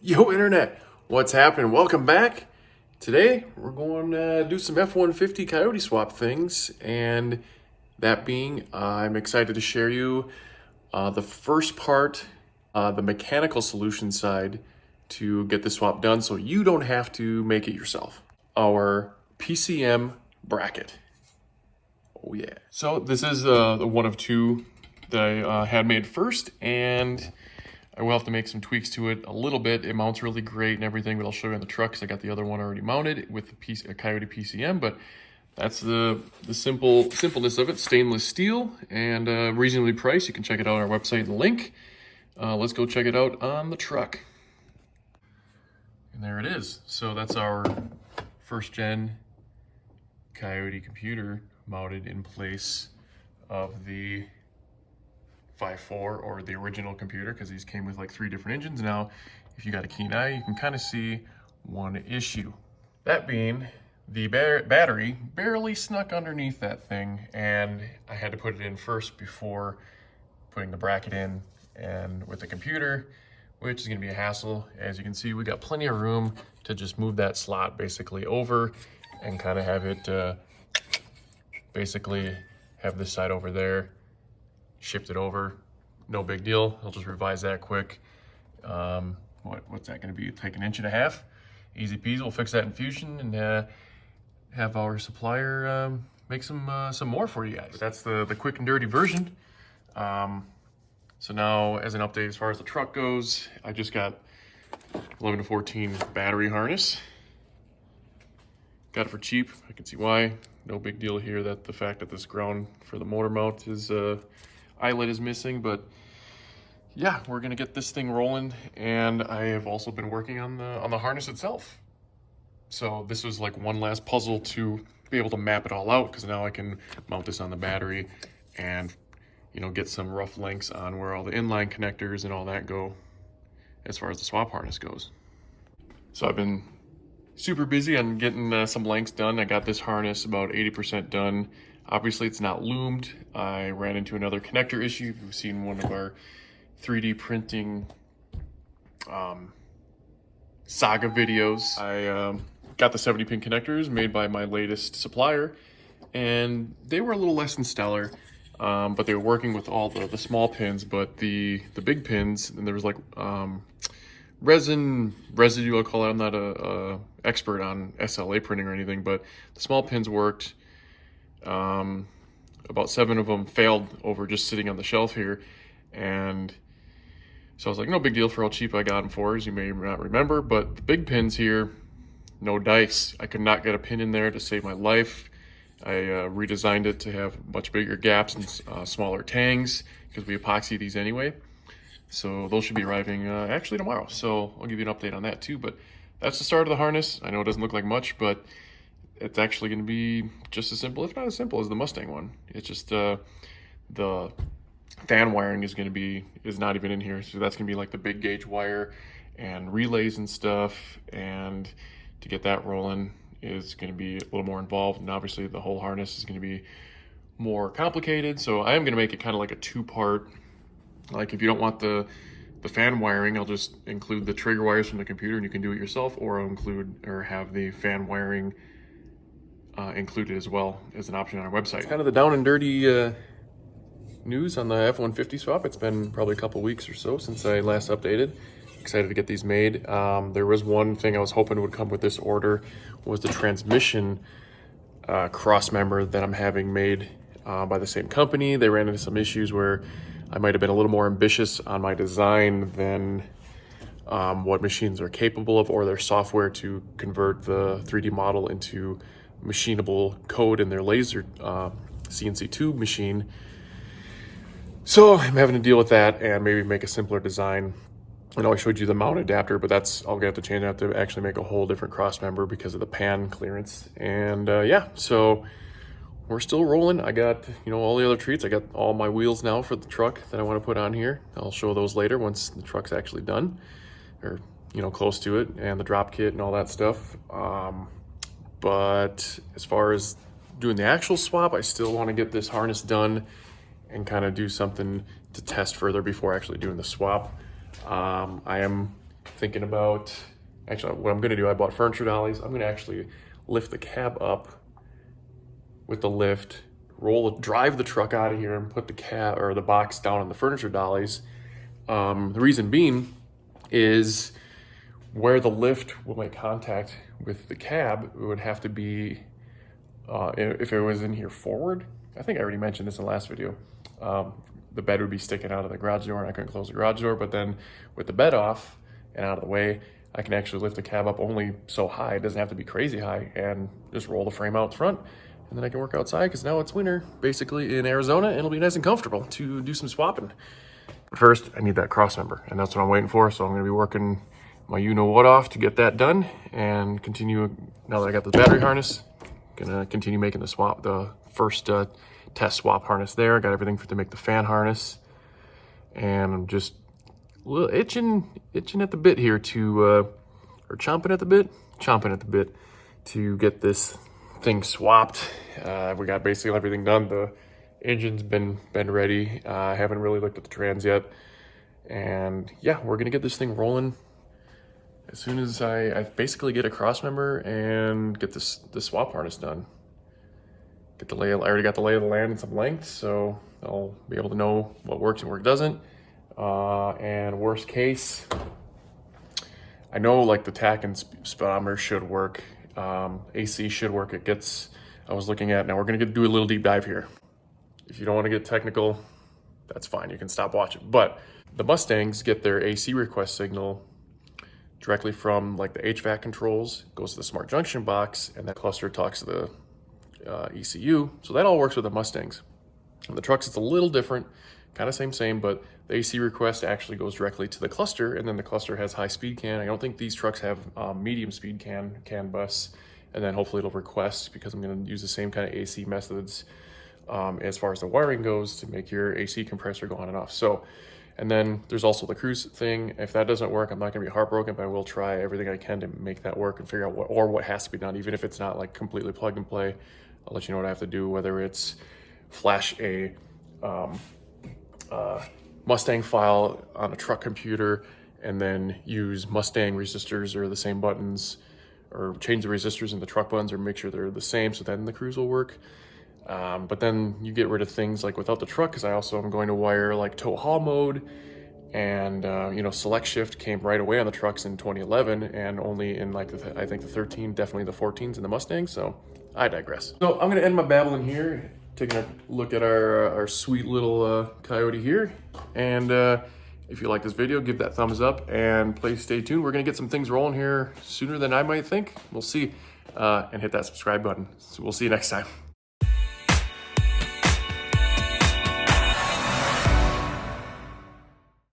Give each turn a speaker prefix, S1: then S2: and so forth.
S1: Yo, Internet, what's happening? Welcome back. Today, we're going to do some F-150 Coyote Swap things, and that being, I'm excited to share you the first part, the mechanical solution side to get the swap done so you don't have to make it yourself. Our PCM Bracket. Oh yeah. So this is the one of two that I had made first, and I will have to make some tweaks to it a little bit. It mounts really great and everything, but I'll show you on the truck because I got the other one already mounted with the Coyote PCM. But that's the simpleness of it. Stainless steel and reasonably priced. You can check it out on our website in the link. Let's go check it out on the truck. And there it is. So that's our first gen Coyote computer mounted in place of the 5.4 or the original computer, because these came with like 3 different engines. Now, if you got a keen eye, you can kind of see one issue. That being the battery barely snuck underneath that thing, and I had to put it in first before putting the bracket in and with the computer, which is going to be a hassle. As you can see, we got plenty of room to just move that slot basically over and kind of have it basically have this side over there, shift it over, no big deal. I'll just revise that quick. What's that gonna be? Take 1.5 inches, easy peasy. We'll fix that in Fusion and have our supplier make some more for you guys. But that's the quick and dirty version. So now, as an update as far as the truck goes, I just got 11 to 14 battery harness. Got it for cheap, I can see why. No big deal here that the fact that this ground for the motor mount is eyelet is missing, but yeah, we're gonna get this thing rolling. And I have also been working on the harness itself. So this was like one last puzzle to be able to map it all out, because now I can mount this on the battery and, you know, get some rough lengths on where all the inline connectors and all that go as far as the swap harness goes. So I've been super busy on getting some lengths done. I got this harness about 80% done. Obviously, it's not loomed. I ran into another connector issue. If you've seen one of our 3D printing saga videos, I got the 70-pin connectors made by my latest supplier, and they were a little less than stellar, but they were working with all the small pins, but the big pins, and there was like resin residue, I'll call it. I'm not a expert on SLA printing or anything, but the small pins worked. About 7 of them failed over just sitting on the shelf here, and so I was like, no big deal for how cheap I got them for, as you may not remember. But the big pins here, no dice. I could not get a pin in there to save my life. I redesigned it to have much bigger gaps and smaller tangs, because we epoxy these anyway. So those should be arriving actually tomorrow. So I'll give you an update on that too. But that's the start of the harness. I know it doesn't look like much, but it's actually going to be just as simple, if not as simple, as the Mustang one. It's just the fan wiring is not even in here. So that's going to be like the big gauge wire and relays and stuff. And to get that rolling is going to be a little more involved. And obviously the whole harness is going to be more complicated. So I am going to make it kind of like a 2-part. Like, if you don't want the fan wiring, I'll just include the trigger wires from the computer and you can do it yourself, or I'll have the fan wiring included as well as an option on our website. It's kind of the down and dirty news on the F-150 swap. It's been probably a couple weeks or so since I last updated. Excited to get these made. There was one thing I was hoping would come with this order, was the transmission cross member that I'm having made by the same company. They ran into some issues where I might have been a little more ambitious on my design than what machines are capable of, or their software to convert the 3D model into machinable code in their laser CNC tube machine. So I'm having to deal with that and maybe make a simpler design. I know I showed you the mount adapter, but that's all gonna have to change. I have to actually make a whole different cross member because of the pan clearance. And yeah, so we're still rolling. I got, you know, all the other treats. I got all my wheels now for the truck that I want to put on here. I'll show those later once the truck's actually done, or, you know, close to it, and the drop kit and all that stuff. But as far as doing the actual swap, I still want to get this harness done and kind of do something to test further before actually doing the swap. I am thinking about, actually what I'm gonna do, I bought furniture dollies. I'm gonna actually lift the cab up with the lift, drive the truck out of here and put the cab or the box down on the furniture dollies. The reason being is where the lift will make contact with the cab, it would have to be, if it was in here forward, I think I already mentioned this in the last video, the bed would be sticking out of the garage door and I couldn't close the garage door, but then with the bed off and out of the way, I can actually lift the cab up only so high, it doesn't have to be crazy high, and just roll the frame out front, and then I can work outside because now it's winter, basically in Arizona, and it'll be nice and comfortable to do some swapping. But first, I need that cross member, and that's what I'm waiting for, so I'm gonna be working my you-know-what off to get that done, and continue, now that I got the battery harness, gonna continue making the first test swap harness there. Got everything to make the fan harness, and I'm just a little itching at the bit here to, or chomping at the bit to get this thing swapped. We got basically everything done. The engine's been ready. I haven't really looked at the trans yet, and yeah, we're gonna get this thing rolling as soon as I basically get a cross member and get the swap harness done. I already got the lay of the land and some length, so I'll be able to know what works and what doesn't. And worst case, I know like the tach and speedometer should work. AC should work. I was looking at, now we're gonna do a little deep dive here. If you don't wanna get technical, that's fine, you can stop watching. But the Mustangs get their AC request signal directly from like the HVAC controls, goes to the smart junction box, and that cluster talks to the ECU. So that all works with the Mustangs. And the trucks, it's a little different, kind of same, but the AC request actually goes directly to the cluster, and then the cluster has high speed CAN. I don't think these trucks have medium speed CAN bus, and then hopefully it'll request, because I'm going to use the same kind of AC methods as far as the wiring goes to make your AC compressor go on and off. So, and then there's also the cruise thing. If that doesn't work, I'm not going to be heartbroken, but I will try everything I can to make that work and figure out what has to be done, even if it's not like completely plug and play. I'll let you know what I have to do, whether it's flash a Mustang file on a truck computer and then use Mustang resistors or the same buttons, or change the resistors in the truck buttons or make sure they're the same, so then the cruise will work. But then you get rid of things like without the truck, because I also am going to wire like tow haul mode, and select shift came right away on the trucks in 2011, and only in like I think the 13, definitely the 14s in the Mustang. So I digress. So I'm gonna end my babbling here, taking a look at our sweet little Coyote here. And if you like this video, give that thumbs up and please stay tuned. We're gonna get some things rolling here sooner than I might think. We'll see. And hit that subscribe button. So we'll see you next time.